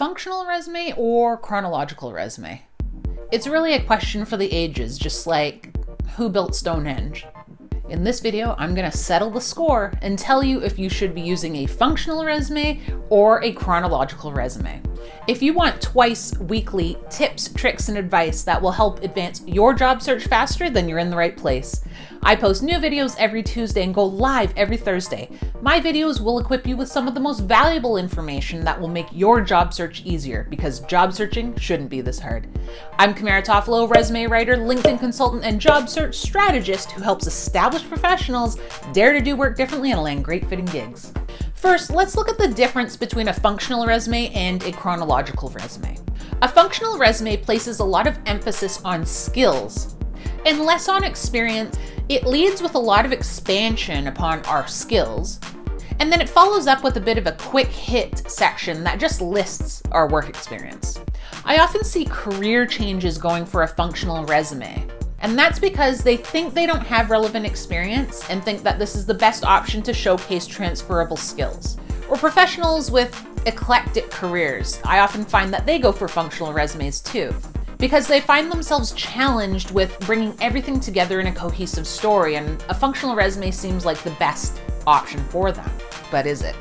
functional resume or chronological resume? It's really a question for the ages, just like who built Stonehenge? In this video, I'm going to settle the score and tell you if you should be using a functional resume or a chronological resume. If you want twice weekly tips, tricks, and advice that will help advance your job search faster, then you're in the right place. I post new videos every Tuesday and go live every Thursday. My videos will equip you with some of the most valuable information that will make your job search easier, because job searching shouldn't be this hard. I'm Kamara Toffolo, resume writer, LinkedIn consultant, and job search strategist who helps established professionals dare to do work differently and land great fitting gigs. First, let's look at the difference between a functional resume and a chronological resume. A functional resume places a lot of emphasis on skills and less on experience. It leads with a lot of expansion upon our skills, and then it follows up with a bit of a quick hit section that just lists our work experience. I often see career changes going for a functional resume, and that's because they think they don't have relevant experience and think that this is the best option to showcase transferable skills. Or professionals with eclectic careers, I often find that they go for functional resumes too, because they find themselves challenged with bringing everything together in a cohesive story, and a functional resume seems like the best option for them. But is it?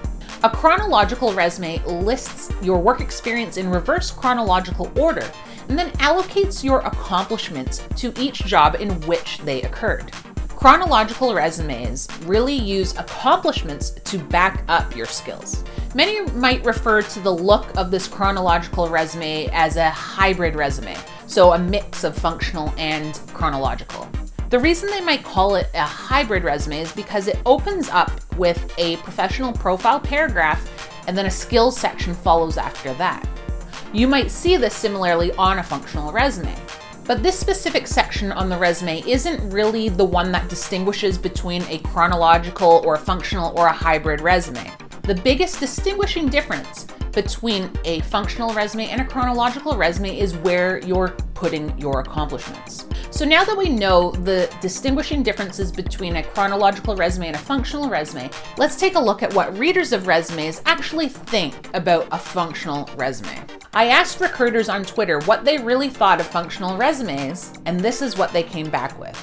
A chronological resume lists your work experience in reverse chronological order and then allocates your accomplishments to each job in which they occurred. Chronological resumes really use accomplishments to back up your skills. Many might refer to the look of this chronological resume as a hybrid resume, so a mix of functional and chronological. The reason they might call it a hybrid resume is because it opens up with a professional profile paragraph and then a skills section follows after that. You might see this similarly on a functional resume, but this specific section on the resume isn't really the one that distinguishes between a chronological or a functional or a hybrid resume. The biggest distinguishing difference between a functional resume and a chronological resume is where you're putting your accomplishments. So now that we know the distinguishing differences between a chronological resume and a functional resume, let's take a look at what readers of resumes actually think about a functional resume. I asked recruiters on Twitter what they really thought of functional resumes, and this is what they came back with.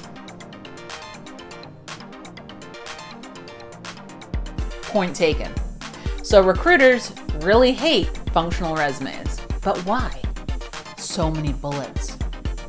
Point taken. So recruiters really hate functional resumes. But why? So many bullets.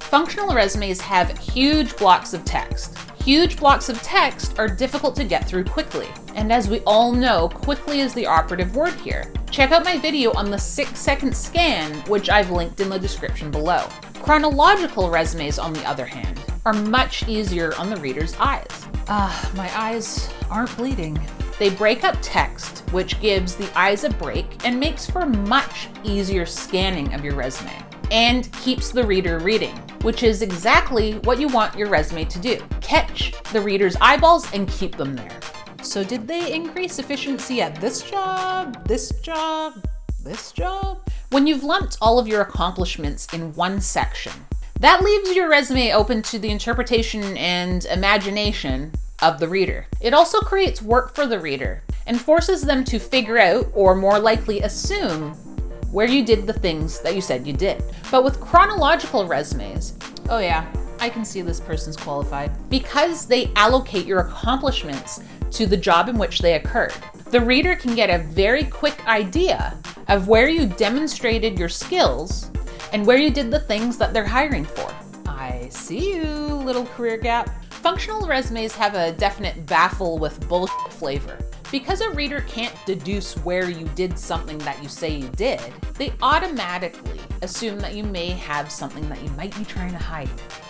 Functional resumes have huge blocks of text. Huge blocks of text are difficult to get through quickly. And as we all know, quickly is the operative word here. Check out my video on the 6-second scan, which I've linked in the description below. Chronological resumes, on the other hand, are much easier on the reader's eyes. My eyes aren't bleeding. They break up text, which gives the eyes a break and makes for much easier scanning of your resume, and keeps the reader reading, which is exactly what you want your resume to do. Catch the reader's eyeballs and keep them there. So did they increase efficiency at this job, this job, this job? When you've lumped all of your accomplishments in one section, that leaves your resume open to the interpretation and imagination of the reader. It also creates work for the reader and forces them to figure out, or more likely assume, where you did the things that you said you did. But with chronological resumes, oh yeah, I can see this person's qualified. Because they allocate your accomplishments to the job in which they occurred, the reader can get a very quick idea of where you demonstrated your skills and where you did the things that they're hiring for. I see you, little career gap. Functional resumes have a definite baffle with bullshit flavor. Because a reader can't deduce where you did something that you say you did, they automatically assume that you may have something that you might be trying to hide,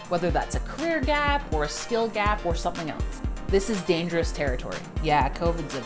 whether that's a career gap or a skill gap or something else. This is dangerous territory. Yeah, COVID's a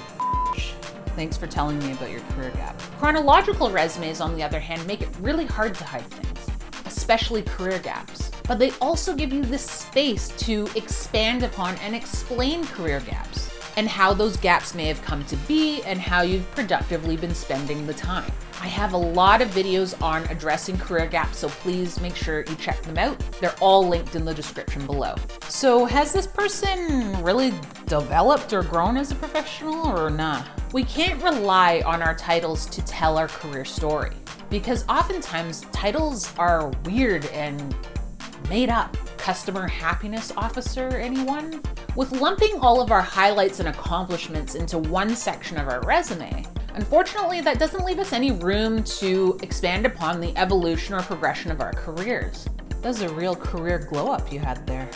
Thanks for telling me about your career gap. Chronological resumes, on the other hand, make it really hard to hide things, especially career gaps. But they also give you this space to expand upon and explain career gaps, and how those gaps may have come to be, and how you've productively been spending the time. I have a lot of videos on addressing career gaps, so please make sure you check them out. They're all linked in the description below. So has this person really developed or grown as a professional or not? We can't rely on our titles to tell our career story, because oftentimes titles are weird and made up. Customer happiness officer, anyone? With lumping all of our highlights and accomplishments into one section of our resume, unfortunately, that doesn't leave us any room to expand upon the evolution or progression of our careers. That's a real career glow up you had there.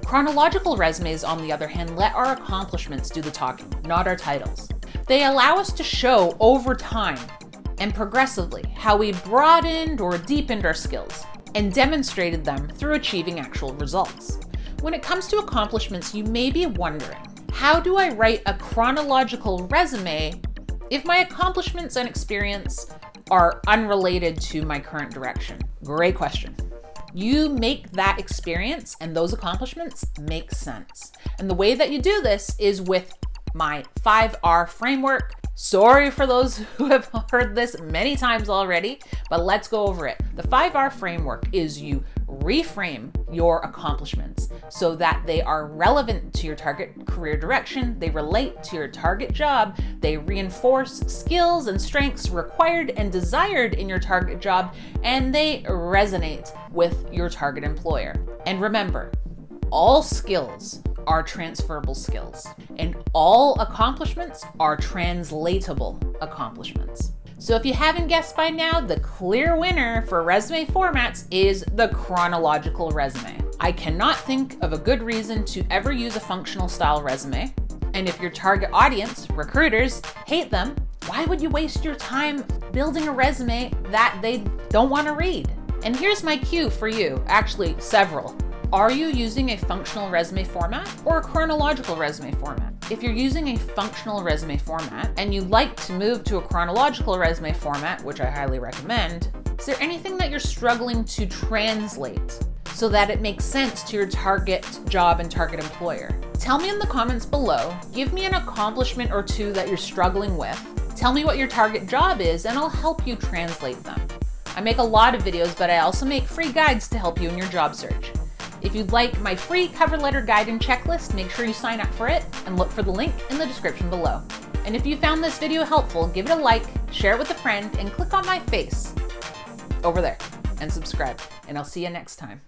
Chronological resumes, on the other hand, let our accomplishments do the talking, not our titles. They allow us to show over time and progressively how we broadened or deepened our skills and demonstrated them through achieving actual results. When it comes to accomplishments, you may be wondering, how do I write a chronological resume if my accomplishments and experience are unrelated to my current direction? Great question. You make that experience and those accomplishments make sense. And the way that you do this is with my 5R framework. Sorry for those who have heard this many times already, but let's go over it. The 5R framework is you reframe your accomplishments so that they are relevant to your target career direction, they relate to your target job, they reinforce skills and strengths required and desired in your target job, and they resonate with your target employer. And remember, all skills are transferable skills, and all accomplishments are translatable accomplishments. So if you haven't guessed by now, the clear winner for resume formats is the chronological resume. I cannot think of a good reason to ever use a functional style resume. And if your target audience, recruiters, hate them, why would you waste your time building a resume that they don't want to read? And here's my cue for you, actually several. Are you using a functional resume format or a chronological resume format? If you're using a functional resume format and you'd like to move to a chronological resume format, which I highly recommend, is there anything that you're struggling to translate so that it makes sense to your target job and target employer? Tell me in the comments below. Give me an accomplishment or two that you're struggling with. Tell me what your target job is and I'll help you translate them. I make a lot of videos, but I also make free guides to help you in your job search. If you'd like my free cover letter guide and checklist, make sure you sign up for it and look for the link in the description below. And if you found this video helpful, give it a like, share it with a friend, and click on my face over there and subscribe. And I'll see you next time.